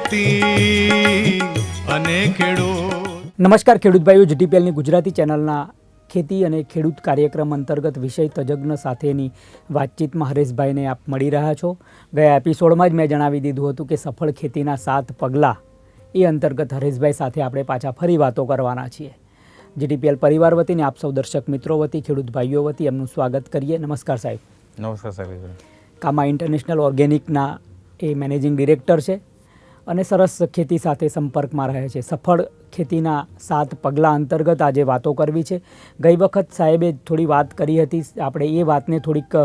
ખેતી અને ખેડૂત. નમસ્કાર ખેડૂત ભાઈઓ, જીટીપીએલની ગુજરાતી ચેનલના ખેતી અને ખેડૂત કાર્યક્રમ અંતર્ગત વિષય તજજ્ઞ સાથેની વાતચીતમાં હરેશભાઈને આપ મળી રહ્યા છો. ગયા એપિસોડમાં જ મેં જણાવી દીધું હતું કે સફળ ખેતીના 7 પગલાં એ અંતર્ગત હરેશભાઈ સાથે આપણે પાછા ફરી વાતો કરવાના છીએ. જીટીપીએલ પરિવાર વતીને આપ સૌ દર્શક મિત્રો વતી, ખેડૂત ભાઈઓ વતી એમનું સ્વાગત કરીએ. નમસ્કાર સાહેબ. નમસ્કાર સાહેબ. કામા ઇન્ટરનેશનલ ઓર્ગેનિકના એ મેનેજિંગ ડિરેક્ટર છે અને સરસ ખેતી સાથે સંપર્કમાં રહે છે. સફળ ખેતીના 7 પગલાં અંતર્ગત આજે વાતો કરવી છે. ગઈ વખત સાહેબે થોડી વાત કરી હતી, આપણે એ વાતને થોડીક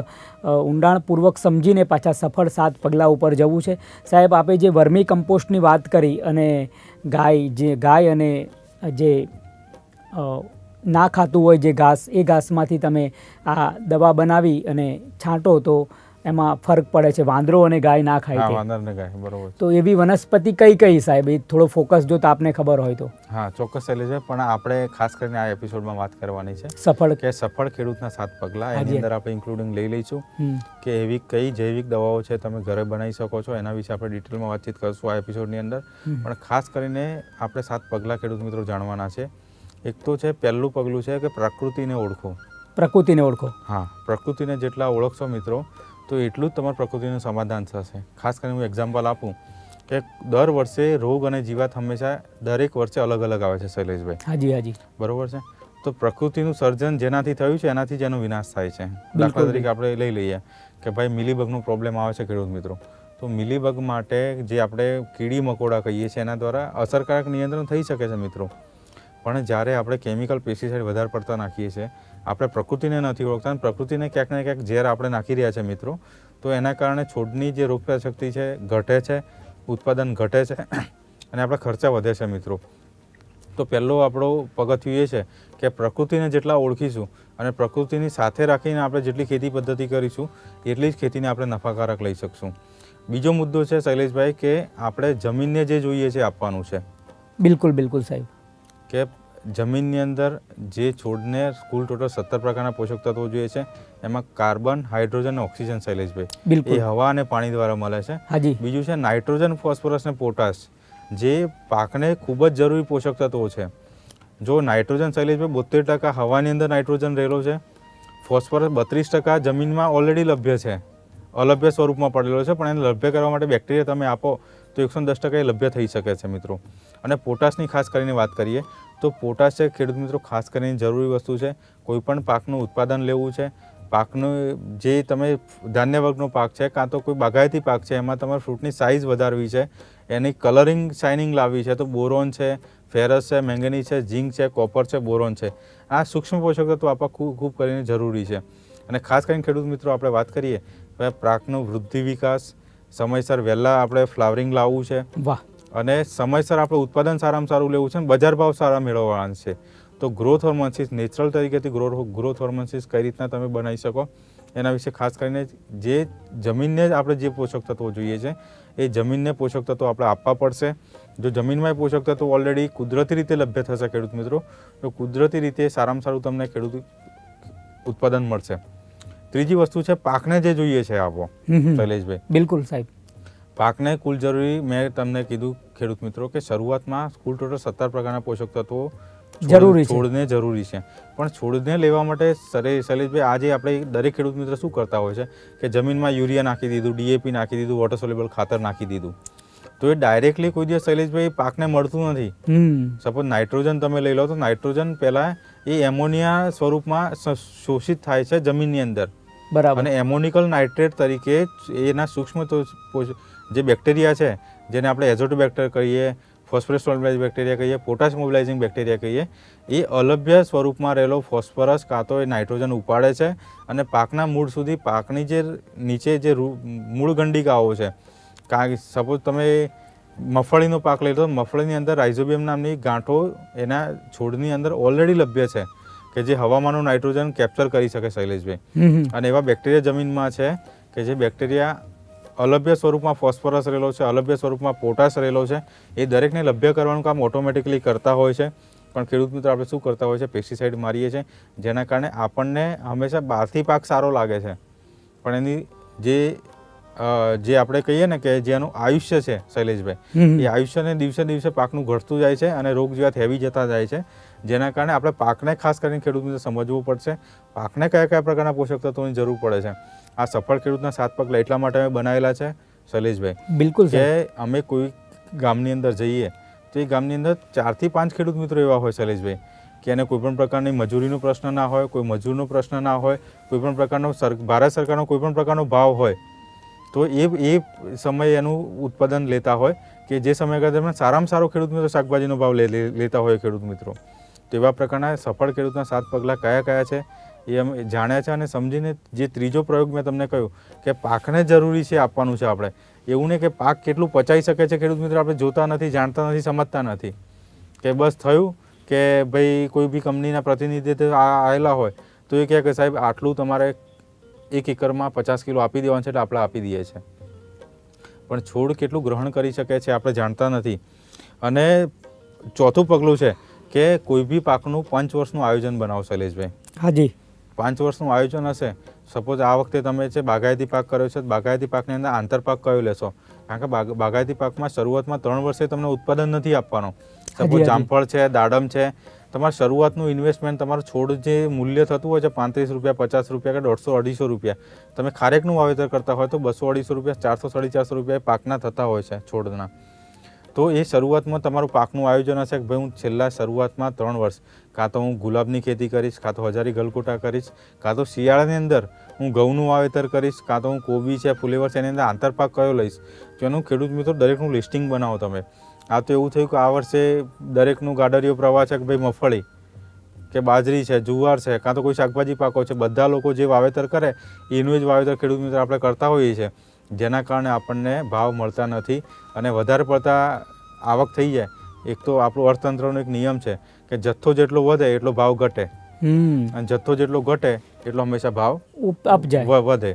ઊંડાણપૂર્વક સમજીને પાછા સફળ 7 પગલાં ઉપર જવું છે. સાહેબ, આપે જે વર્મી કમ્પોસ્ટની વાત કરી અને ગાય અને જે ના ખાતું હોય જે ઘાસ, એ ઘાસમાંથી તમે આ દવા બનાવી અને છાંટો તો એમાં ફરક પડે છે. વાંદરો અને ગાય ના ખાય છે. વાંદર ને ગાય, બરોબર. તો એવી વનસ્પતિ કઈ સાહેબ, એ થોડો ફોકસ જો તો આપને ખબર હોય તો. હા, ચોક્કસ શૈલેષભાઈ, પણ આપણે ખાસ કરીને આ એપિસોડમાં વાત કરવાની છે સફળ ખેડૂતના 7 પગલાં. એની અંદર આપણે ઇન્ક્લુડિંગ લઈ લઈશું કે એવી કઈ જૈવિક દવાઓ છે તમે ઘરે બનાવી શકો છો, એના વિશે આપણે ડિટેલમાં વાતચીત કરશું આ એપિસોડની અંદર. પણ ખાસ કરીને આપણે 7 પગલાં ખેડૂત મિત્રો જાણવાના છે. એક તો છે, પહેલું પગલું છે કે પ્રકૃતિને ઓળખો. પ્રકૃતિને ઓળખો. હા, પ્રકૃતિને જેટલા ઓળખશો મિત્રો તો એટલું જ તમારું પ્રકૃતિનું સમાધાન થશે. ખાસ કરીને હું એક્ઝામ્પલ આપું કે દર વર્ષે રોગ અને જીવાત હંમેશા દરેક વર્ષે અલગ અલગ આવે છે શૈલેષભાઈ. હાજી. બરોબર છે. તો પ્રકૃતિનું સર્જન જેનાથી થયું છે એનાથી જ એનો વિનાશ થાય છે. દાખલા તરીકે આપણે લઈ લઈએ કે ભાઈ મિલીબગનો પ્રોબ્લેમ આવે છે ખેડૂત મિત્રો, તો મિલીબગ માટે જે આપણે કીડી મકોડા કહીએ છીએ એના દ્વારા અસરકારક નિયંત્રણ થઈ શકે છે મિત્રો. પણ જ્યારે આપણે કેમિકલ પેસ્ટિસાઇડ વધારે પડતા નાખીએ છીએ, આપણે પ્રકૃતિને નથી ઓળખતા અને પ્રકૃતિને ક્યાંક ને ક્યાંક ઝેર આપણે નાખી રહ્યા છે મિત્રો, તો એના કારણે છોડની જે રોગપ્રતિકારક શક્તિ છે ઘટે છે, ઉત્પાદન ઘટે છે અને આપણા ખર્ચા વધે છે મિત્રો. તો પહેલો આપણો પગથિયું એ છે કે પ્રકૃતિને જેટલા ઓળખીશું અને પ્રકૃતિની સાથે રાખીને આપણે જેટલી ખેતી પદ્ધતિ કરીશું એટલી જ ખેતીને આપણે નફાકારક લઈ શકશું. બીજો મુદ્દો છે શૈલેષભાઈ કે આપણે જમીનને જે જોઈએ છે આપવાનું છે. બિલકુલ સાહેબ. કે જમીનની અંદર જે છોડને કુલ ટોટલ 17 પ્રકારના પોષક તત્વો જોઈએ છે, એમાં કાર્બન, હાઇડ્રોજન અને ઓક્સિજન શૈલેષભાઈ એ હવા અને પાણી દ્વારા મળે છે. બીજું છે નાઇટ્રોજન, ફોસ્ફરસ અને પોટાશ, જે પાકને ખૂબ જ જરૂરી પોષક તત્વો છે. જો નાઇટ્રોજન શૈલેષભાઈ 72% હવાની અંદર નાઇટ્રોજન રહેલો છે, ફોસ્ફરસ 32% જમીનમાં ઓલરેડી લભ્ય છે, અલભ્ય સ્વરૂપમાં પડેલો છે, પણ એને લભ્ય કરવા માટે બેક્ટેરિયા તમે આપો તો 110% એ લભ્ય થઈ શકે છે મિત્રો. અને પોટાશની ખાસ કરીને વાત કરીએ તો પોટાશ છે ખેડૂત મિત્રો ખાસ કરીને જરૂરી વસ્તુ છે. કોઈ પણ પાકનું ઉત્પાદન લેવું છે, પાકનું જે તમે ધાન્ય વર્ગનો પાક છે કાં તો કોઈ બાગાયતી પાક છે, એમાં તમારે ફ્રૂટની સાઇઝ વધારવી છે, એની કલરિંગ શાઇનિંગ લાવવી છે, તો બોરોન છે, ફેરસ છે, મેંગેનીઝ છે, ઝીંક છે, કોપર છે, બોરોન છે, આ સૂક્ષ્મ પોષક તત્વો આપવા ખૂબ કરીને જરૂરી છે. અને ખાસ કરીને ખેડૂત મિત્રો આપણે વાત કરીએ પાકનો વૃદ્ધિ વિકાસ, સમયસર વહેલા આપણે ફ્લાવરિંગ લાવવું છે. વાહ. અને સમયસર આપણે ઉત્પાદન સારામાં સારું લેવું છે અને બજાર ભાવ સારા મેળવવાના છે. તો ગ્રોથ હોર્મોન્સિસ નેચરલ તરીકેથી ગ્રોથ હોર્મોન્સિસ કઈ રીતના તમે બનાવી શકો એના વિશે ખાસ કરીને જે જમીનને જ આપણે જે પોષક તત્વો જોઈએ છે એ જમીનને પોષક તત્વો આપણે આપવા પડશે. જો જમીનમાં પોષક તત્વો ઓલરેડી કુદરતી રીતે લભ્ય થશે ખેડૂત મિત્રો, તો કુદરતી રીતે સારામાં સારું તમને ખેડૂત ઉત્પાદન મળશે. ત્રીજી વસ્તુ છે પાકને જે જોઈએ છે આપો શૈલેષભાઈ. બિલકુલ સાહેબ. પાકને કુલ જરૂરી મેં તમને કીધું ખેડૂત મિત્રો કે શરૂઆતમાં કુલ ટોટલ 17 પ્રકારના પોષક તત્વો છોડને જરૂરી છે. પણ છોડને લેવા માટે શૈલેષભાઈ આજે આપણે દરેક ખેડૂત મિત્ર શું કરતા હોય છે કે જમીનમાં યુરિયા નાખી દીધું, ડીએપી નાખી દીધું, વોટર સોલ્યુબલ ખાતર નાખી દીધું, તો એ ડાયરેક્ટલી કોઈ દિવસ શૈલેષભાઈ પાકને મળતું નથી. સપોઝ નાઇટ્રોજન તમે લઈ લો તો નાઇટ્રોજન પહેલા એ એમોનિયા સ્વરૂપમાં શોષિત થાય છે જમીનની અંદર. બરાબર. અને એમોનિકલ નાઇટ્રેટ તરીકે એના સૂક્ષ્મ જે બેક્ટેરિયા છે જેને આપણે એઝોટોબેક્ટર કહીએ, ફોસ્ફરસ સોલ્યુબલાઇઝિંગ બેક્ટેરિયા કહીએ, પોટાશ મોબિલાઇઝિંગ બેક્ટેરિયા કહીએ, એ અલભ્ય સ્વરૂપમાં રહેલો ફોસ્ફરસ કાં તો એ નાઇટ્રોજન ઉપાડે છે અને પાકના મૂળ સુધી, પાકની જે નીચે જે મૂળ ગંડિકાઓ છે, સપોઝ તમે મગફળીનો પાક લઈ લો, મગફળીની અંદર રાઇઝોબિયમ નામની ગાંઠો એના છોડની અંદર ઓલરેડી લભ્ય છે કે જે હવામાનનું નાઇટ્રોજન કેપ્ચર કરી શકે શૈલેષભાઈ. અને એવા બેક્ટેરિયા જમીનમાં છે કે જે બેક્ટેરિયા અલભ્ય સ્વરૂપમાં ફોસ્ફરસ રહેલો છે, અલભ્ય સ્વરૂપમાં પોટાશ રહેલો છે, એ દરેકને લભ્ય કરવાનું કામ ઓટોમેટિકલી કરતા હોય છે. પણ ખેડૂત મિત્રો આપણે શું કરતા હોય છે, પેસ્ટિસાઇડ મારીએ છીએ, જેના કારણે આપણને હંમેશા બહારથી પાક સારો લાગે છે, પણ એની જે જે આપણે કહીએ ને કે જેનું આયુષ્ય છે શૈલેષભાઈ, હમ. એ આયુષ્યને દિવસે દિવસે પાકનું ઘટતું જાય છે અને રોગ જીવાત હેવી જતા જાય છે, જેના કારણે આપણે પાકને ખાસ કરીને ખેડૂત મિત્રો સમજવું પડશે, પાકને કયા કયા પ્રકારના પોષક તત્વોની જરૂર પડે છે. આ સફળ ખેડૂતના 7 પગલાં એટલા માટે અમે બનાવેલા છે શૈલેષભાઈ, બિલકુલ કે અમે કોઈ ગામની અંદર જઈએ તો એ ગામની અંદર 4 થી 5 ખેડૂત મિત્રો એવા હોય શૈલેષભાઈ કે એને કોઈ પણ પ્રકારની મજૂરીનો પ્રશ્ન ના હોય, કોઈ મજૂરનો પ્રશ્ન ના હોય, કોઈ પણ પ્રકારનો ભારત સરકારનો કોઈ પણ પ્રકારનો ભાવ હોય તો એ સમયે એનું ઉત્પાદન લેતા હોય કે જે સમયગાળા દરમિયાન સારામાં સારો ખેડૂત મિત્રો શાકભાજીનો ભાવ લેતા હોય ખેડૂત મિત્રો. તો એવા પ્રકારના સફળ ખેડૂતના 7 પગલાં કયા કયા છે એ અમે જાણ્યા છે અને સમજીને જે ત્રીજો પ્રયોગ મેં તમને કહ્યું કે પાકને જરૂરી છે આપવાનું છે આપણે, એવું નહીં કે પાક કેટલું પચાવી શકે છે ખેડૂત મિત્રો આપણે જોતા નથી, જાણતા નથી, સમજતા નથી, કે બસ થયું કે ભાઈ કોઈ બી કંપનીના પ્રતિનિધિ આવેલા હોય તો એ કહે કે સાહેબ આટલું તમારે 1 એકરમાં 50 કિલો આપી દેવાનું છે એટલે આપણે આપી દઈએ છીએ, પણ છોડ કેટલું ગ્રહણ કરી શકે છે આપણે જાણતા નથી. અને ચોથું પગલું છે કે કોઈ બી પાકનું 5 વર્ષનું આયોજન બનાવો શૈલેષભાઈ. હાજી. 5 વર્ષનું આયોજન હશે, સપોઝ આ વખતે તમે છે બાગાયતી પાક કર્યો છે, બાગાયતી પાકની અંદર આંતરપાક કયો લેશો, કારણ કે બાગાયતી પાકમાં શરૂઆતમાં 3 વર્ષે તમને ઉત્પાદન નથી આપવાનો. સપોઝ જામફળ છે, દાડમ છે, તમારે શરૂઆતનું ઇન્વેસ્ટમેન્ટ તમારું છોડ જે મૂલ્ય થતું હોય છે 35 રૂપિયા, 50 રૂપિયા કે 150-250 રૂપિયા, તમે ખારેકનું વાવેતર કરતા હોય તો 200-250 રૂપિયા, 400-450 રૂપિયા પાકના થતા હોય છે છોડના. તો એ શરૂઆતમાં તમારું પાકનું આયોજન હશે કે ભાઈ હું છેલ્લા શરૂઆતમાં 3 વર્ષ કાં તો હું ગુલાબની ખેતી કરીશ, કાં તો હજારી ગલગોટા કરીશ, કાં તો શિયાળાની અંદર હું ઘઉંનું વાવેતર કરીશ, કાં તો હું કોબી છે, ફુલેવર છે, એની અંદર આંતરપાક કયો લઈશ, તો એનું ખેડૂત મિત્રો દરેકનું લિસ્ટિંગ બનાવો તમે. આ તો એવું થયું કે આ વર્ષે દરેકનું ગાડરિયો પ્રવાહ છે કે ભાઈ મગફળી કે બાજરી છે, જુવાર છે, કાં તો કોઈ શાકભાજી પાકો છે, બધા લોકો જે વાવેતર કરે એનું જ વાવેતર ખેડૂત મિત્રો આપણે કરતા હોઈએ છીએ, જેના કારણે આપણને ભાવ મળતા નથી અને વધારે પડતા આવક થઈ જાય. એક તો આપણું અર્થતંત્રનો એક નિયમ છે કે જથ્થો જેટલો વધે એટલો ભાવ ઘટે અને જથ્થો જેટલો ઘટે એટલો હંમેશા ભાવ વધે.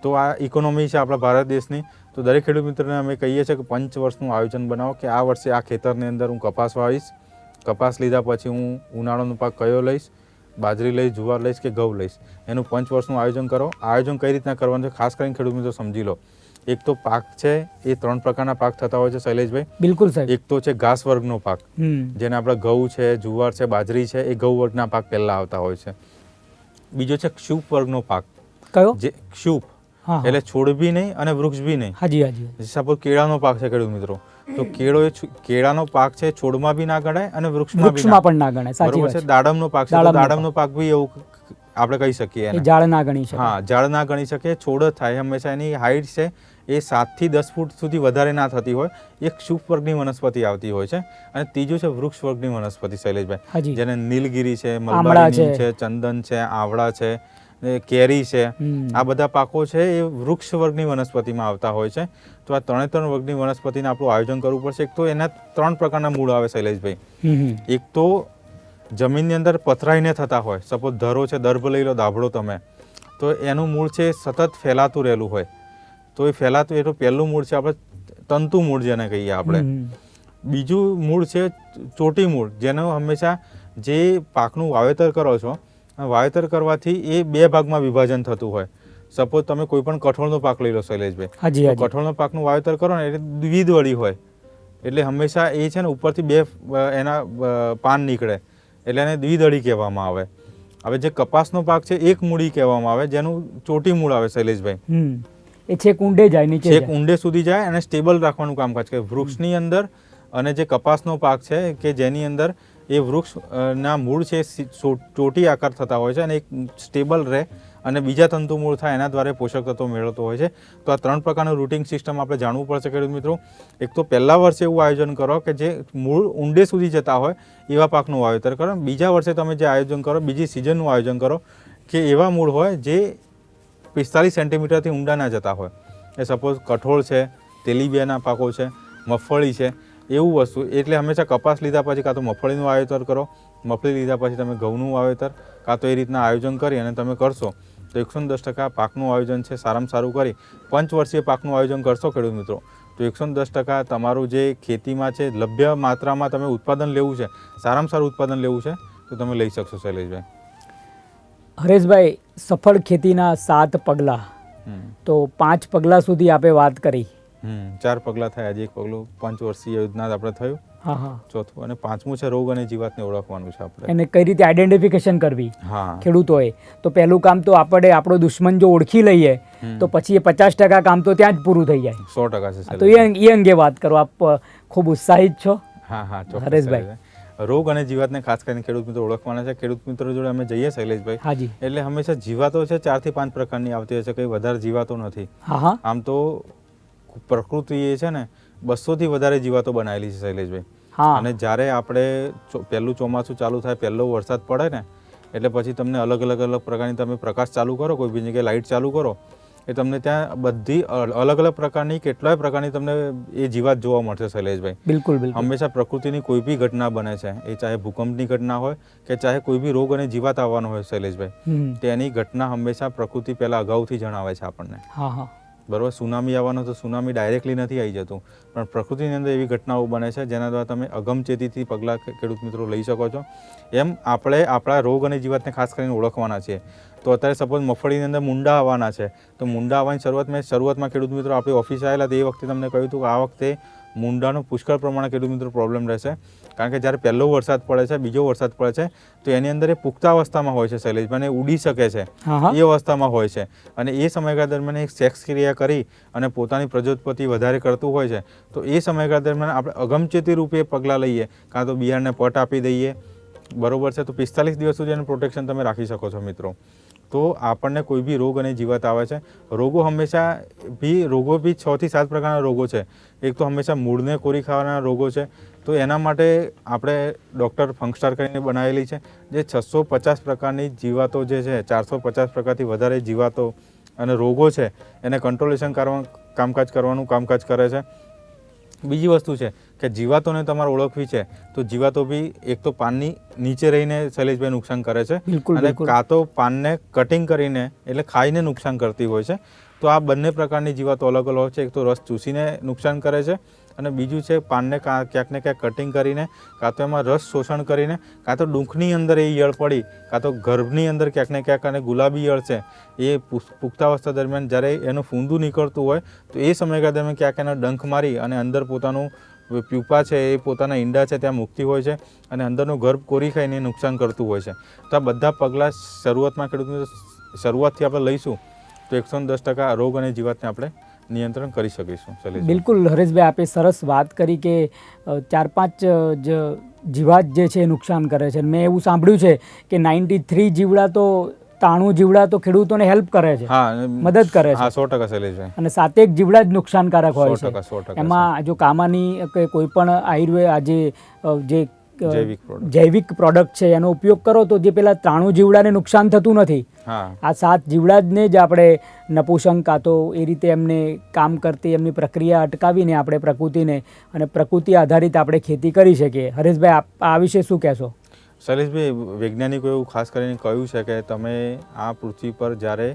તો આ ઇકોનોમી છે આપણા ભારત દેશની. તો દરેક ખેડૂત મિત્રોને અમે કહીએ છીએ કે 5 વર્ષનું આયોજન બનાવો કે આ વર્ષે આ ખેતરની અંદર હું કપાસ વાવીશ, કપાસ લીધા પછી હું ઉનાળાનો પાક કયો લઈશ, બાજરી લઈશ, જુવાર લઈશ કે ઘઉં લઈશ, એનું 5 વર્ષનું આયોજન કરો. આયોજન કઈ રીતના કરવાનું છે ખાસ કરીને ખેડૂત મિત્રો સમજી લો. એક તો પાક છે એ 3 પ્રકારના પાક થતા હોય છે શૈલેષભાઈ. બિલકુલ સાહેબ. એક તો છે ઘાસ વર્ગનો પાક, જેને આપણે ઘઉં છે, જુવાર છે, બાજરી છે, એ ઘઉં વર્ગના પાક પહેલા આવતા હોય છે. બીજો છે ક્ષુપ વર્ગનો પાક. કયો? જે ક્ષુપ એટલે છોડ બી નહીં અને વૃક્ષ બી નહીં. હાજી હાજી. સપોઝ કેળાનો પાક છે ખેડૂત મિત્રો, તો કેળાનો પાક છે છોડમાં બી ના ગણાય અને વૃક્ષમાં પણ ના ગણાય. સાચી વાત છે. દાડમનો પાક છે, દાડમનો પાક બી એવું આપણે કહી શકીએ, ઝાડ ના ગણી શકે. હા, ઝાડ ના ગણી શકે, છોડ જ થાય. હંમેશા એની હાઈટ છે એ 7 થી 10 ફૂટ સુધી વધારે ના થતી હોય. એક ક્ષુપ વર્ગની વનસ્પતિ આવતી હોય છે. અને ત્રીજું છે વૃક્ષ વર્ગની વનસ્પતિ શૈલેષભાઈ, જેને નીલગિરી છે, મલબારી છે, ચંદન છે, આવડા છે, કેરી છે, આ બધા પાકો છે એ વૃક્ષ વર્ગની વનસ્પતિમાં આવતા હોય છે. તો આ 3 વર્ગની વનસ્પતિને આપણું આયોજન કરવું પડશે. એક તો એના 3 પ્રકારના મૂળ આવે શૈલેષભાઈ. એક તો જમીનની અંદર પથરાઈને થતા હોય, સપોઝ ધરો છે, દર્ભ લઈ લો, દાભડો તમે, તો એનું મૂળ છે સતત ફેલાતું રહેલું હોય. તો એ ફેલાતું એટલું પહેલું મૂળ છે આપણે તંતુ મૂળ જેને કહીએ આપણે. બીજું મૂળ છે ચોટી મૂળ, જેનું હંમેશા જે પાકનું વાવેતર કરો છો, વાવેતર કરવાથી એ 2 ભાગમાં વિભાજન થતું હોય. સપોઝ તમે કોઈ પણ કઠોળનો પાક લઈ લો શૈલેષભાઈ, કઠોળનો પાકનું વાવેતર કરો ને એટલે દ્વિદળી હોય, એટલે હંમેશા એ છે ને ઉપરથી 2 એના પાન નીકળે એટલે એને દ્વિદળી કહેવામાં આવે. હવે જે કપાસનો પાક છે એક મૂળી કહેવામાં આવે, જેનું ચોટી મૂળ આવે શૈલેષભાઈ. એ છેક ઊંડે જાય, નીચે છેક ઊંડે સુધી જાય અને સ્ટેબલ રાખવાનું કામકાજ કરે વૃક્ષની અંદર. અને જે કપાસનો પાક છે કે જેની અંદર એ વૃક્ષના મૂળ છે ચોટી આકાર થતા હોય છે અને એક સ્ટેબલ રહે અને બીજા તંતુ મૂળ થાય એના દ્વારા પોષક તત્વો મેળવતો હોય છે. તો આ 3 પ્રકારનું રૂટિંગ સિસ્ટમ આપણે જાણવું પડશે ખેડૂત મિત્રો. એક તો પહેલા વર્ષે એવું આયોજન કરો કે જે મૂળ ઊંડે સુધી જતા હોય એવા પાકનું વાવેતર કરો. બીજા વર્ષે તમે જે આયોજન કરો, બીજી સિઝનનું આયોજન કરો કે એવા મૂળ હોય જે 45 સેન્ટીમીટરથી ઊંડા ના જતા હોય. એ સપોઝ કઠોળ છે, તેલીબિયાના પાકો છે, મગફળી છે, એવું વસ્તુ. એટલે હંમેશા કપાસ લીધા પછી કાં તો મગફળીનું વાવેતર કરો, મગફળી લીધા પછી તમે ઘઉંનું વાવેતર, કાં તો એ રીતના આયોજન કરી અને તમે કરશો તો 110% પાકનું આયોજન છે સારામાં સારું કરી 5 વર્ષીય પાકનું આયોજન કરશો ખેડૂત મિત્રો, તો 110% તમારું જે ખેતીમાં છે લભ્ય માત્રામાં તમે ઉત્પાદન લેવું છે, સારામાં સારું ઉત્પાદન લેવું છે તો તમે લઈ શકશો શૈલેષભાઈ. હરેશભાઈ, સફળ ખેતીના 7 પગલાં તો 5 પગલાં સુધી આપે વાત કરી. 4 પગલાં થયા. આજે એક પગલું પંચવર્ષીય યોજના આપણે થયું. હા હા. ચોથું અને 5મું છે રોગ અને જીવાતને ઓળખવાનું છે આપણે. એને કઈ રીતે આઈડેન્ટિફિકેશન કરવી હા ખેડૂતોએ. તો પહેલું કામ તો આપણે આપણો દુશ્મન જો ઓળખી લઈએ તો પછી એ 50% કામ તો ત્યાં જ પૂરું થઈ જાય. 100% છે. તો એ અંગે વાત કરો. આપ ખૂબ ઉત્સાહિત છો. હા હા ચોક્કસ હરેશભાઈ. રોગ અને જીવાતને ખાસ કરીને ખેડૂત મિત્રો ઓળખવાના છે. ખેડૂત મિત્રો જોડે અમે જઈએ શૈલેષભાઈ, હાજી. એટલે હંમેશા જીવાતો છે 4 થી 5 પ્રકારની આવતી હોય છે, કંઈ વધારે જીવાતો નથી. હા હા. આમ તો પ્રકૃતિએ છે ને 200 થી વધારે જીવાતો બનાવેલી છે શૈલેષભાઈ. હા. અને જ્યારે આપણે પહેલું ચોમાસું ચાલુ થાય, પહેલો વરસાદ પડે ને એટલે પછી તમને અલગ પ્રકારની તમે પ્રકાશ ચાલુ કરો, કોઈ બી જગ્યાએ લાઇટ ચાલુ કરો, એ તમને ત્યાં બધી અલગ પ્રકારની કેટલાય પ્રકારની તમને એ જીવાત જોવા મળશે શૈલેષભાઈ. બિલકુલ બિલકુલ. હંમેશા પ્રકૃતિની કોઈ બી ઘટના બને છે, એ ચાહે ભૂકંપની ઘટના હોય કે ચાહે કોઈ બી રોગ અને જીવાત આવવાનો હોય શૈલેષભાઈ, તેની ઘટના હંમેશા પ્રકૃતિ પહેલા અગાઉથી જણાવે છે આપણને. હા હા. બરોબર. સુનામી આવવાનો તો સુનામી ડાયરેક્ટલી નથી આવી જતું, પણ પ્રકૃતિની અંદર એવી ઘટનાઓ બને છે જેના દ્વારા તમે અગમચેતીથી પગલાં ખેડૂત મિત્રો લઈ શકો છો. એમ આપણે આપણા રોગ અને જીવાતને ખાસ કરીને ઓળખવાના છીએ. તો અત્યારે સપોઝ મગફળીની અંદર મુંડા આવવાના છે, તો મુંડા આવવાની શરૂઆતમાં ખેડૂત મિત્રો આપણી ઓફિસે આવેલા તે વખતે તમને કહ્યું હતું કે આ વખતે મુંડાનો પુષ્કળ પ્રમાણે ખેડૂત મિત્રો પ્રોબ્લેમ રહેશે, કારણ કે જ્યારે પહેલો વરસાદ પડે છે, બીજો વરસાદ પડે છે, તો એની અંદર એ પુખ્ત અવસ્થામાં હોય છે શૈલેષભાઈ, અને ઉડી શકે છે એ અવસ્થામાં હોય છે, અને એ સમયગાળા દરમિયાન એક સેક્સ ક્રિયા કરી અને પોતાની પ્રજોત્પત્તિ વધારે કરતું હોય છે. તો એ સમયગાળા દરમિયાન આપણે અગમચેતી રૂપે પગલાં લઈએ, કાં તો બિયારણને પટ આપી દઈએ, બરોબર છે, તો 45 દિવસ સુધી એનું પ્રોટેક્શન તમે રાખી શકો છો મિત્રો. તો આપણને કોઈ બી રોગ અને જીવાત આવે છે, રોગો બી 6 થી 7 પ્રકારના રોગો છે. એક તો હંમેશા મૂળને કોરી ખાવાના રોગો છે, તો એના માટે આપણે ડૉક્ટર ફંગસ્ટાર કરીને બનાવેલી છે, જે 650 પ્રકારની જીવાતો જે છે, 450 પ્રકારથી વધારે જીવાતો અને રોગો છે એને કંટ્રોલેશન કામકાજ કરવાનું કામકાજ કરે છે. બીજી વસ્તુ છે કે જીવાતોને તમારે ઓળખવી છે, તો જીવાતો બી એક તો પાનની નીચે રહીને શૈલેષભાઈ નુકસાન કરે છે, અને કાં તો પાનને કટિંગ કરીને એટલે ખાઈને નુકસાન કરતી હોય છે. તો આ બંને પ્રકારની જીવાતો અલગ હોય છે. એક તો રસ ચૂસીને નુકસાન કરે છે, અને બીજું છે પાનને ક્યાંક ને ક્યાંક કટિંગ કરીને, કાં તો એમાં રસ શોષણ કરીને, કાં તો ડૂંખની અંદર એ ઈયળ પડી, કાં તો ગર્ભની અંદર ક્યાંક ને ક્યાંક, અને ગુલાબી ઈયળ છે એ પુખ્તાવસ્થા દરમિયાન જ્યારે એનું ફૂંદું નીકળતું હોય તો એ સમયગાળા દરમિયાન ક્યાંક એનો ડંખ મારી અને અંદર પોતાનું પ્યુપા છે, એ પોતાના ઈંડા છે ત્યાં મૂકતી હોય છે, અને અંદરનો ગર્ભ કોરી ખાઈને નુકસાન કરતું હોય છે. તો આ બધા પગલાં શરૂઆતથી આપણે લઈશું તો 110% રોગ અને જીવાતને આપણે નિયંત્રણ કરી શકીશું. બિલકુલ હરેશભાઈ, આપે સરસ વાત કરી કે 4-5 જીવાત જે છે એ નુકસાન કરે છે. મેં એવું સાંભળ્યું છે કે 93 જીવડા તો 93 જીવડા તો ખેડૂતોને હેલ્પ કરે છે, મદદ કરે છે. 100% શૈલેષભાઈ. અને 7 જીવડા જ નુકસાનકારક હોય છે. એમાં જો કામાની કે કોઈ પણ આયુર્વેદ આજે જે જૈવિક પ્રોડક્ટ છે એનો ઉપયોગ કરો તો જે પેલા 93 જીવડાને નુકસાન થતું નથી. આ 7 જીવડાને જ આપણે નપુસંક કાં તો એ રીતે એમને કામ કરતી એમની પ્રક્રિયા અટકાવીને આપણે પ્રકૃતિને અને પ્રકૃતિ આધારિત આપણે ખેતી કરી શકીએ. હરેશભાઈ, આ વિશે શું કહેશો? શૈલેષભાઈ, વૈજ્ઞાનિકો એવું ખાસ કરીને કહ્યું છે કે તમે આ પૃથ્વી પર જ્યારે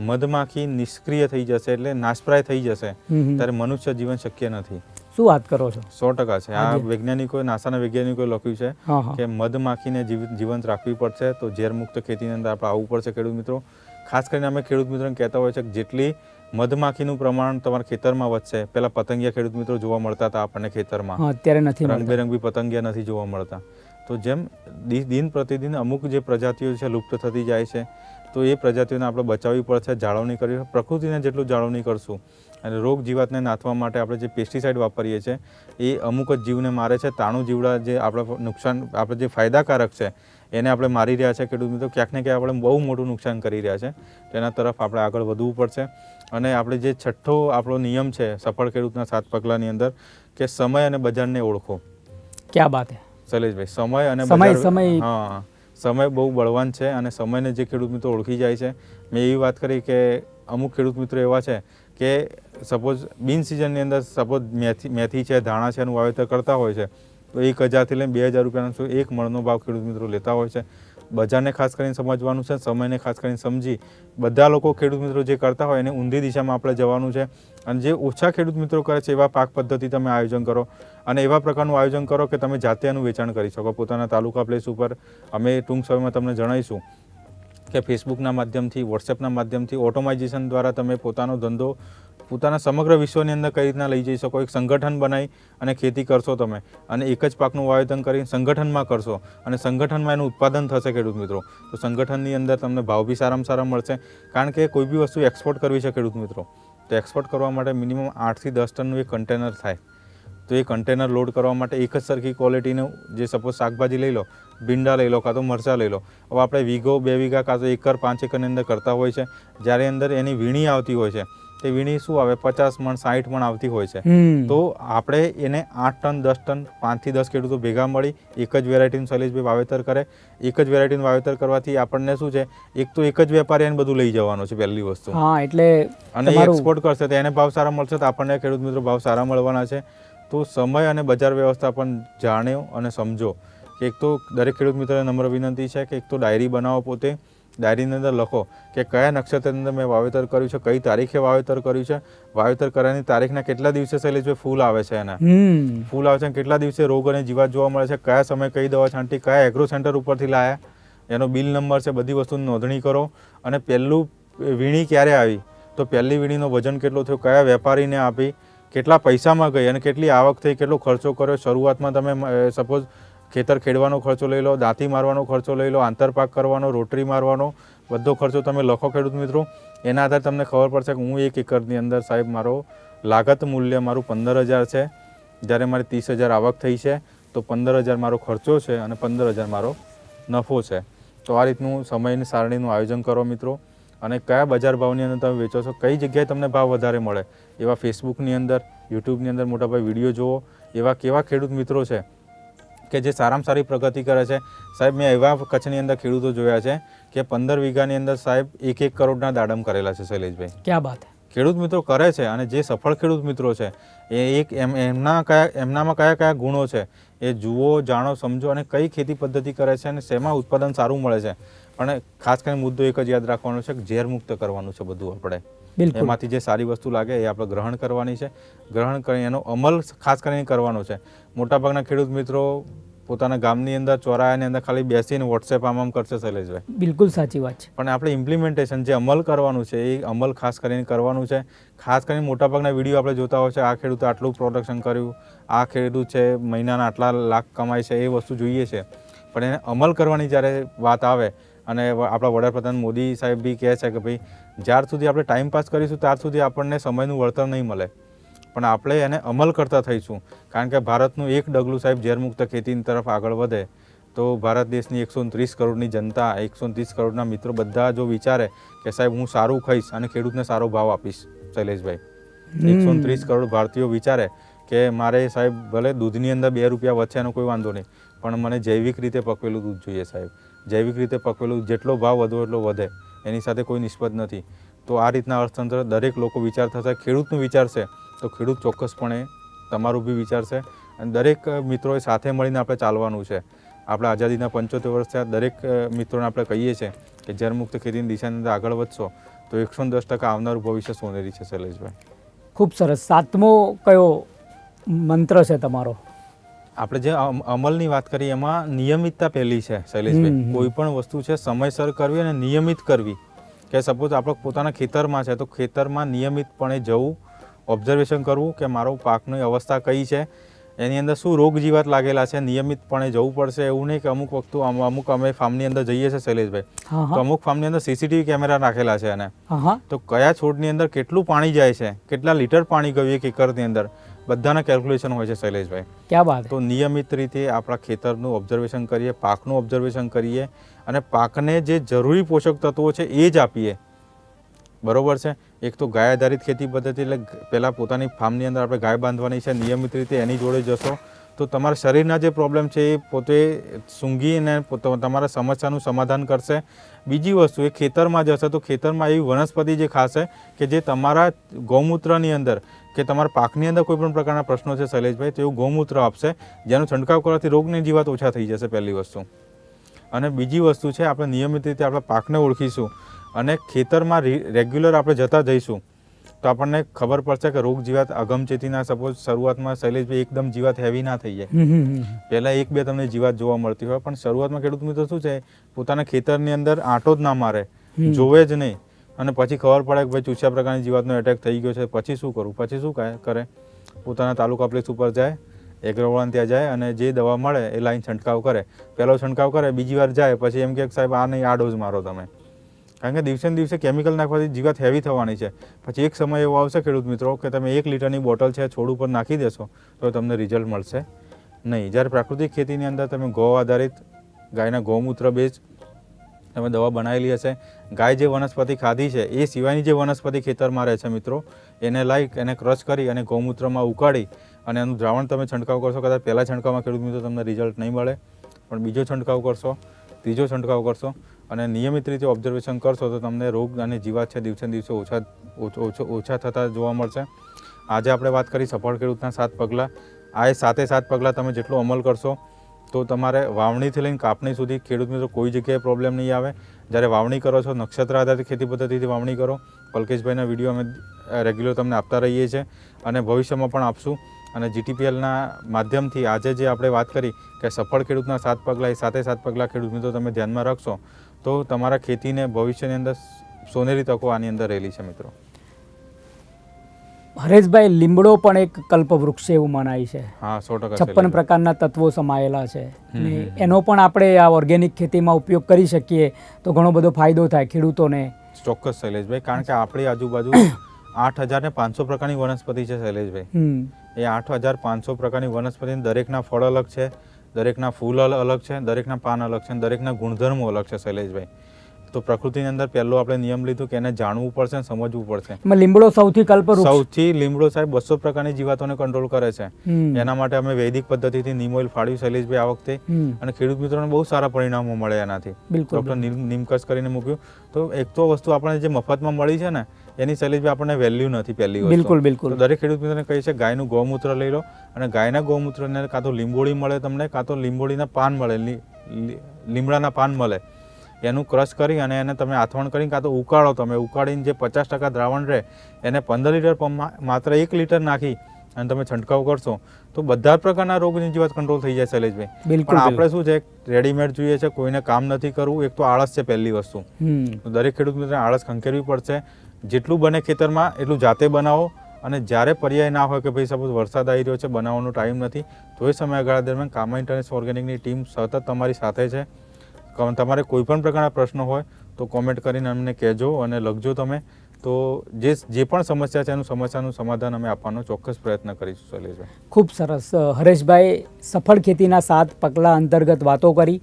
મધમાખી નિષ્ક્રિય થઈ જશે, એટલે નાશપ્રાય થઈ જશે, ત્યારે મનુષ્ય જીવન શક્ય નથી. શું વાત કરો છો? 100% છે. આ વૈજ્ઞાનિકોએ, નાસાના વૈજ્ઞાનિકોએ લખ્યું છે કે મધમાખીને જીવંત રાખવી પડશે, તો ઝેરમુક્ત ખેતીની અંદર આપણે આવવું પડશે. ખેડૂત મિત્રો, ખાસ કરીને અમે ખેડૂત મિત્રોને કહેતા હોય છે કે જેટલી મધમાખીનું પ્રમાણ તમારા ખેતરમાં વધશે, પહેલા પતંગિયા ખેડૂત મિત્રો જોવા મળતા હતા આપણને ખેતરમાં, અત્યારે નથી, રંગબેરંગી પતંગિયા નથી જોવા મળતા. તો જેમ દિન પ્રતિદિન અમુક જે પ્રજાતિઓ છે લુપ્ત થતી જાય છે, તો એ પ્રજાતિઓને આપણે બચાવવી પડશે, જાળવણી કરવી. પ્રકૃતિને જેટલું જાળવણી કરશું, અને રોગ જીવાતને નાથવા માટે આપણે જે પેસ્ટિસાઇડ વાપરીએ છીએ એ અમુક જ જીવને મારે છે. 93 જીવડા જે આપણે જે ફાયદાકારક છે એને આપણે મારી રહ્યા છે ખેડૂત મિત્રો, ક્યાંક ને ક્યાંક આપણે બહુ મોટું નુકસાન કરી રહ્યા છે. તેના તરફ આપણે આગળ વધવું પડશે. અને આપણે જે છઠ્ઠો આપણો નિયમ છે સફળ ખેડૂતના 7 પગલાંની અંદર, કે સમય અને બજારને ઓળખો. ક્યાં વાત હે શૈલેષભાઈ, સમય અને બજાર. હા, સમય બહુ બળવાન છે, અને સમયને જે ખેડૂત મિત્રો ઓળખી જાય છે. મેં એવી વાત કરી કે અમુક ખેડૂત મિત્રો એવા છે કે સપોઝ બિન સિઝનની અંદર સપોઝ મેથી છે, ધાણા છે, એનું વાવેતર કરતા હોય છે, તો 1000થી લઈને 2000 રૂપિયાનો એક મણનો ભાવ ખેડૂત મિત્રો લેતા હોય છે. બજારને ખાસ કરીને સમજવાનું છે, સમયને ખાસ કરીને સમજી બધા લોકો ખેડૂત મિત્રો જે કરતા હોય એને ઊંધી દિશામાં આપણે જવાનું છે. અને જે ઓછા ખેડૂત મિત્રો કરે છે એવા પાક પદ્ધતિ તમે આયોજન કરો, અને એવા પ્રકારનું આયોજન કરો કે તમે જાતે એનું વેચાણ કરી શકો પોતાના તાલુકા પ્લેસ ઉપર. અમે ટૂંક સમયમાં તમને જણાવીશું કે ફેસબુકના માધ્યમથી, વોટ્સએપના માધ્યમથી ઓટોમાઇઝેશન દ્વારા તમે પોતાનો ધંધો પોતાના સમગ્ર વિશ્વની અંદર કઈ રીતના લઈ જઈ શકો. એક સંગઠન બનાવી અને ખેતી કરશો તમે અને એક જ પાકનું વાવેતર કરી સંગઠનમાં કરશો અને સંગઠનમાં એનું ઉત્પાદન થશે ખેડૂત મિત્રો, તો સંગઠનની અંદર તમને ભાવ બી સારામાં સારા મળશે. કારણ કે કોઈ બી વસ્તુ એક્સપોર્ટ કરવી છે ખેડૂત મિત્રો, તો એક્સપોર્ટ કરવા માટે મિનિમમ 8 થી 10 ટનનું એક કન્ટેનર થાય. તો એ કન્ટેનર લોડ કરવા માટે એક જ સરખી ક્વોલિટીનું, જે સપોઝ શાકભાજી લઈ લો, ભીંડા લઈ લો કાં તો મરચાં લઈ લો, હવે આપણે વીઘો 2 વીઘા કાં તો 1 એકર 5 એકરની અંદર કરતા હોય છે. જ્યારે અંદર એની વીણી આવતી હોય છે, તે વીણી શું આવે 50 મણ 60 મણ આવતી હોય છે. તો આપણે એને 8 ટન 10 ટન 5 થી 10 ખેડૂતો ભેગા મળી એક જ વેરાયટીનું શૈલેષભાઈ વાવેતર કરે. એક જ વેરાયટીનું વાવેતર કરવાથી આપણને શું છે, એક તો એક જ વેપારી એને બધું લઈ જવાનો છે પહેલી વસ્તુ, એટલે અને એક્સપોર્ટ કરશે તો એને ભાવ સારા મળશે, તો આપણને ખેડૂત મિત્રો ભાવ સારા મળવાના છે. તો સમય અને બજાર વ્યવસ્થા પણ જાણ્યો અને સમજો. કે એક તો દરેક ખેડૂત મિત્રોને નમ્ર વિનંતી છે કે એક તો ડાયરી બનાવો, પોતે ડાયરીની અંદર લખો કે કયા નક્ષત્રની અંદર મેં વાવેતર કર્યું છે, કઈ તારીખે વાવેતર કર્યું છે, વાવેતર કરવાની તારીખના કેટલા દિવસે શૈલેષભાઈ ફૂલ આવે છે, એના ફૂલ આવે છે, કેટલા દિવસે રોગ અને જીવાત જોવા મળે છે, કયા સમયે કઈ દવા છાંટી, કયા એગ્રો સેન્ટર ઉપરથી લાયા, એનો બિલ નંબર છે, બધી વસ્તુની નોંધણી કરો. અને પહેલું વીણી ક્યારે આવી, તો પહેલી વીણીનો વજન કેટલો થયો, કયા વેપારીને આપી, કેટલા પૈસામાં ગઈ અને કેટલી આવક થઈ, કેટલો ખર્ચો કર્યો. શરૂઆતમાં તમે સપોઝ ખેતર ખેડવાનો ખર્ચો લઈ લો, દાંતી મારવાનો ખર્ચો લઈ લો, આંતરપાક કરવાનો, રોટરી મારવાનો, બધો ખર્ચો તમે લખો ખેડૂત મિત્રો. એના આધારે તમને ખબર પડશે કે હું 1 એકરની અંદર સાહેબ મારો લાગત મૂલ્ય મારું 15,000 છે, જ્યારે મારી 30,000 આવક થઈ છે, તો 15,000 મારો ખર્ચો છે અને 15,000 મારો નફો છે. તો આ રીતનું સમયની સારણીનું આયોજન કરો મિત્રો. અને કયા બજાર ભાવની અંદર તમે વેચો છો, કઈ જગ્યાએ તમને ભાવ વધારે મળે, એવા ફેસબુકની અંદર, યુટ્યુબની અંદર મોટાભાઈ વિડીયો જુઓ. એવા કેવા ખેડૂત મિત્રો છે કે જે સારામાં સારી પ્રગતિ કરે છે. સાહેબ મેં એવા કચ્છની અંદર ખેડૂતો જોયા છે કે 15 વીઘાની અંદર સાહેબ 1 કરોડના દાડમ કરેલા છે શૈલેષભાઈ. ક્યાં વાત ખેડૂત મિત્રો કરે છે. અને જે સફળ ખેડૂત મિત્રો છે એ એમનામાં કયા કયા ગુણો છે એ જુઓ, જાણો, સમજો અને કઈ ખેતી પદ્ધતિ કરે છે અને શેમાં ઉત્પાદન સારું મળે છે. પણ ખાસ કરીને મુદ્દો એક જ યાદ રાખવાનો છે કે ઝેર મુક્ત કરવાનું છે બધું આપણે. એમાંથી જે સારી વસ્તુ લાગે એ આપણે ગ્રહણ કરવાની છે. ગ્રહણ કરી એનો અમલ ખાસ કરીને કરવાનો છે. મોટાભાગના ખેડૂત મિત્રો પોતાના ગામની અંદર ચોરાયાની અંદર ખાલી બેસીને વોટ્સએપ આમ કરશે શૈલેષભાઈ. બિલકુલ સાચી વાત છે. પણ આપણે ઇમ્પ્લિમેન્ટેશન જે અમલ કરવાનું છે એ અમલ ખાસ કરીને કરવાનું છે. ખાસ કરીને મોટાભાગના વિડીયો આપણે જોતા હોય છે, આ ખેડૂતે આટલું પ્રોડક્શન કર્યું, આ ખેડૂત છે મહિનાના આટલા લાખ કમાય છે, એ વસ્તુ જોઈએ છે. પણ એને અમલ કરવાની જ્યારે વાત આવે, અને આપણા વડાપ્રધાન મોદી સાહેબ બી કહે છે કે ભાઈ જ્યાર સુધી આપણે ટાઈમ પાસ કરીશું ત્યાર સુધી આપણને સમયનું વળતર નહીં મળે, પણ આપણે એને અમલ કરતા થઈશું. કારણ કે ભારતનું એક ડગલું સાહેબ ઝેરમુક્ત ખેતીની તરફ આગળ વધે તો ભારત દેશની 130 કરોડની જનતા, 130 કરોડના મિત્રો બધા જો વિચારે કે સાહેબ હું સારું ખાઈશ અને ખેડૂતને સારો ભાવ આપીશ શૈલેષભાઈ, 130 કરોડ ભારતીયો વિચારે કે મારે સાહેબ ભલે દૂધની અંદર 2 રૂપિયા વધશે એનો કોઈ વાંધો નહીં, પણ મને જૈવિક રીતે પકવેલું દૂધ જોઈએ સાહેબ. જૈવિક રીતે પકવેલું, જેટલો ભાવ વધો એટલો વધે, એની સાથે કોઈ નિસ્બત નથી. તો આ રીતના અર્થતંત્ર દરેક લોકો વિચાર થશે. ખેડૂતનું વિચારશે તો ખેડૂત ચોક્કસપણે તમારું બી વિચારશે. અને દરેક મિત્રોએ સાથે મળીને આપણે ચાલવાનું છે. આપણે આઝાદીના 75 વર્ષ થયા, દરેક મિત્રોને આપણે કહીએ છીએ કે ઝેરમુક્ત ખેતીની દિશાની અંદર આગળ વધશો તો 110% આવનારું ભવિષ્ય સોનેરી છે શૈલેષભાઈ. ખૂબ સરસ. 7મો કયો મંત્ર છે તમારો? આપણે જે અમલની વાત કરી એમાં નિયમિતતા પહેલી છે શૈલેષભાઈ. કોઈ પણ વસ્તુ છે સમયસર કરવી અને નિયમિત કરવી. કે સપોઝ આપણે પોતાના ખેતરમાં છે તો ખેતરમાં નિયમિતપણે જવું, ઓબ્ઝર્વેશન કરવું કે મારો પાકની અવસ્થા કઈ છે, એની અંદર શું રોગ જીવાત લાગેલા છે, નિયમિતપણે જવું પડશે. એવું નહીં કે અમુક વખત અમુક અમે ફાર્મની અંદર જઈએ છીએ શૈલેષભાઈ, તો અમુક ફાર્મની અંદર CCTV કેમેરા રાખેલા છે એને, તો કયા છોડની અંદર કેટલું પાણી જાય છે, કેટલા લીટર પાણી ગયું 1 એકરની અંદર, બધાના કેલ્ક્યુલેશન હોય છે શૈલેષભાઈ. ક્યાં વાત. તો નિયમિત રીતે આપણા ખેતરનું ઓબ્ઝર્વેશન કરીએ, પાકનું ઓબ્ઝર્વેશન કરીએ અને પાકને જે જરૂરી પોષક તત્વો છે એ જ આપીએ. બરોબર છે. એક તો ગાય આધારિત ખેતી પદ્ધતિ, એટલે પહેલાં પોતાની ફાર્મની અંદર આપણે ગાય બાંધવાની છે, નિયમિત રીતે એની જોડે જશો તો તમારા શરીરના જે પ્રોબ્લેમ છે એ પોતે સૂંઘીને તમારા સમસ્યાનું સમાધાન કરશે. બીજી વસ્તુ, એ ખેતરમાં જશે તો ખેતરમાં એવી વનસ્પતિ જે ખાશે કે જે તમારા ગૌમૂત્રની અંદર કે તમારા પાકની અંદર કોઈ પણ પ્રકારના પ્રશ્નો છે શૈલેષભાઈ, તો એવું ગૌમૂત્ર આપશે જેનો છંટકાવ કરવાથી રોગની જીવાત ઓછા થઈ જશે પહેલી વસ્તુ. અને બીજી વસ્તુ છે, આપણે નિયમિત રીતે આપણા પાકને ઓળખીશું અને ખેતરમાં રેગ્યુલર આપણે જતા જઈશું તો આપણને ખબર પડશે કે રોગ જીવાત અગમચેતીના સપોઝ શરૂઆતમાં શૈલેષભાઈ એકદમ જીવાત હેવી ના થઈ જાય. પહેલાં 1-2 તમને જીવાત જોવા મળતી હોય, પણ શરૂઆતમાં ખેડૂત મિત્રો શું છે, પોતાના ખેતરની અંદર આંટો જ ના મારે, જોવે જ નહીં, અને પછી ખબર પડે કે ભાઈ ચૂસ્યા પ્રકારની જીવાતનો એટેક થઈ ગયો છે, પછી શું કરવું? પછી શું કરે? પોતાના તાલુકા પ્લેસ ઉપર જાય, એગ્રોવાળાને ત્યાં જાય અને જે દવા મળે એ લાઈન છંટકાવ કરે. પહેલો છંટકાવ કરે, બીજી વાર જાય, પછી એમ કે સાહેબ આ નહીં, આ ડોઝ મારો તમે. કારણ કે દિવસે ને દિવસે કેમિકલ નાખવાથી જીવાત હેવી થવાની છે. પછી એક સમય એવો આવશે ખેડૂત મિત્રો કે તમે 1 લીટરની બોટલ છે છોડ ઉપર નાખી દેશો તો તમને રિઝલ્ટ મળશે નહીં. જ્યારે પ્રાકૃતિક ખેતીની અંદર તમે ગૌ આધારિત ગાયના ગૌમૂત્ર બેઝ તમે દવા બનાવેલી હશે, ગાય જે વનસ્પતિ ખાધી છે એ સિવાયની જે વનસ્પતિ ખેતરમાં રહે છે મિત્રો, એને એને ક્રશ કરી અને ગૌમૂત્રમાં ઉકાળી અને એનું દ્રાવણ તમે છંટકાવ કરશો. કદાચ પહેલા છંટકાવમાં ખેડૂત મિત્રો તમને રિઝલ્ટ નહીં મળે, પણ બીજો છંટકાવ કરશો, ત્રીજો છંટકાવ કરશો અને નિયમિત રીતે ઓબ્ઝર્વેશન કરશો તો તમને રોગ અને જીવાત છે દિવસે દિવસે ઓછા થતા જોવા મળશે. આજે આપણે વાત કરી સફળ ખેડૂતના 7 પગલાં. આ 7 પગલાં તમે જેટલો અમલ કરશો તો તમારે વાવણીથી લઈને કાપણી સુધી ખેડૂત મિત્રો કોઈ જગ્યાએ પ્રોબ્લેમ નહીં આવે. જ્યારે વાવણી કરો છો નક્ષત્ર આધારિત ખેતી પદ્ધતિથી વાવણી કરો. પલકેશભાઈના વિડીયો અમે રેગ્યુલર તમને આપતા રહીએ છીએ અને ભવિષ્યમાં પણ આપશું. અને GTPLના માધ્યમથી આજે જે આપણે વાત કરી કે સફળ ખેડૂતના 7 પગલાં, એ 7 પગલાં ખેડૂત મિત્રો તમે ધ્યાનમાં રાખશો તો તમારા ખેતીને ભવિષ્યની અંદર સોનેરી તકો આની અંદર રહેલી છે મિત્રો. હરેશભાઈ, લીમડો પણ એક કલ્પવૃક્ષ એવું મનાય છે. હા, 100%. 56 પ્રકારના તત્વો સમાયેલા છે અને એનો પણ આપણે આ ઓર્ગેનિક ખેતીમાં ઉપયોગ કરી શકીએ તો ઘણો બધો ફાયદો થાય ખેડૂતોને. ચોક્કસ શૈલેષભાઈ, કારણ કે આપણી આજુબાજુ 8500 પ્રકારની વનસ્પતિ છે શૈલેષભાઈ. એ 8500 પ્રકારની વનસ્પતિ, દરેકના ફળ અલગ છે, દરેકના ફૂલ અલગ છે, દરેકના પાન અલગ છે, દરેકના ગુણધર્મો અલગ છે શૈલેષભાઈ. તો પ્રકૃતિની અંદર પહેલો આપણે નિયમ લીધું કે એને જાણવું પડશે, સમજવું પડશે. લીમડો સૌથી લીમડો સાહેબ 200 પ્રકારની જીવાતોને કંટ્રોલ કરે છે. એના માટે અમે વૈદિક પદ્ધતિથી નીમ ઓઇલ ફાળ્યું શૈલેષભાઈ આ વખતે, અને ખેડૂત મિત્રોને બહુ સારા પરિણામો મળે એનાથી. ડૉક્ટર નીમકસ કરીને મૂક્યું. તો એક તો વસ્તુ આપણને જે મફતમાં મળી છે ને એની શૈલેષભાઈ આપણને વેલ્યુ નથી પહેલી વસ્તુ. બિલકુલ. દરેક ખેડૂત મિત્રોને કહે છે ગાયનું ગૌમૂત્ર લઈ લો, અને ગાયના ગૌમૂત્રને કાં તો લીંબોળી મળે તમને, કાં તો લીંબોળીના પાન મળે, લીમડાના પાન મળે. એનું ક્રશ કરી અને એને તમે આથવણ કરીને કાં તો ઉકાળો, તમે ઉકાળીને જે 50% દ્રાવણ રહે એને 15 લીટર માત્ર 1 લીટર નાખી અને તમે છંટકાવ કરશો તો બધા પ્રકારના રોગની જીવાત કંટ્રોલ થઈ જાય શૈલેષભાઈ. પણ આપણે શું છે, રેડીમેડ જોઈએ છે, કોઈને કામ નથી કરવું. એક તો આળસ છે પહેલી વસ્તુ. દરેક ખેડૂત મિત્રને આળસ ખંખેરવી પડશે. જેટલું બને ખેતરમાં એટલું જાતે બનાવો, અને જ્યારે પર્યાય ના હોય કે ભાઈ સપોઝ વરસાદ આવી રહ્યો છે, બનાવવાનો ટાઈમ નથી, તો એ સમયગાળા દરમિયાન કામા ઇન્ટરનેશનલ ઓર્ગેનિકની ટીમ સતત તમારી સાથે છે. તમારે કોઈ પણ પ્રકારના પ્રશ્નો હોય તો કોમેન્ટ કરીને અમને કહેજો અને લખજો તમે. તો જે પણ સમસ્યા છે એનું સમસ્યાનું સમાધાન અમે આપવાનો ચોક્કસ પ્રયત્ન કરીશું શૈલેષભાઈ. ખૂબ સરસ હરેશભાઈ, સફળ ખેતીના 7 પગલાં અંતર્ગત વાતો કરી.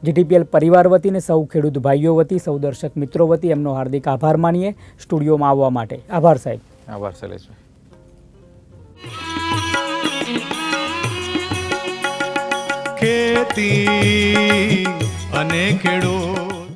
GTPL પરિવાર વતી ને સૌ ખેડૂત ભાઈઓ વતી, સૌ દર્શક મિત્રો વતી એમનો હાર્દિક આભાર માનીએ સ્ટુડિયોમાં આવવા માટે. આભાર સાહેબ. આભાર શૈલેષભાઈ. ખેતી અને ખેડૂત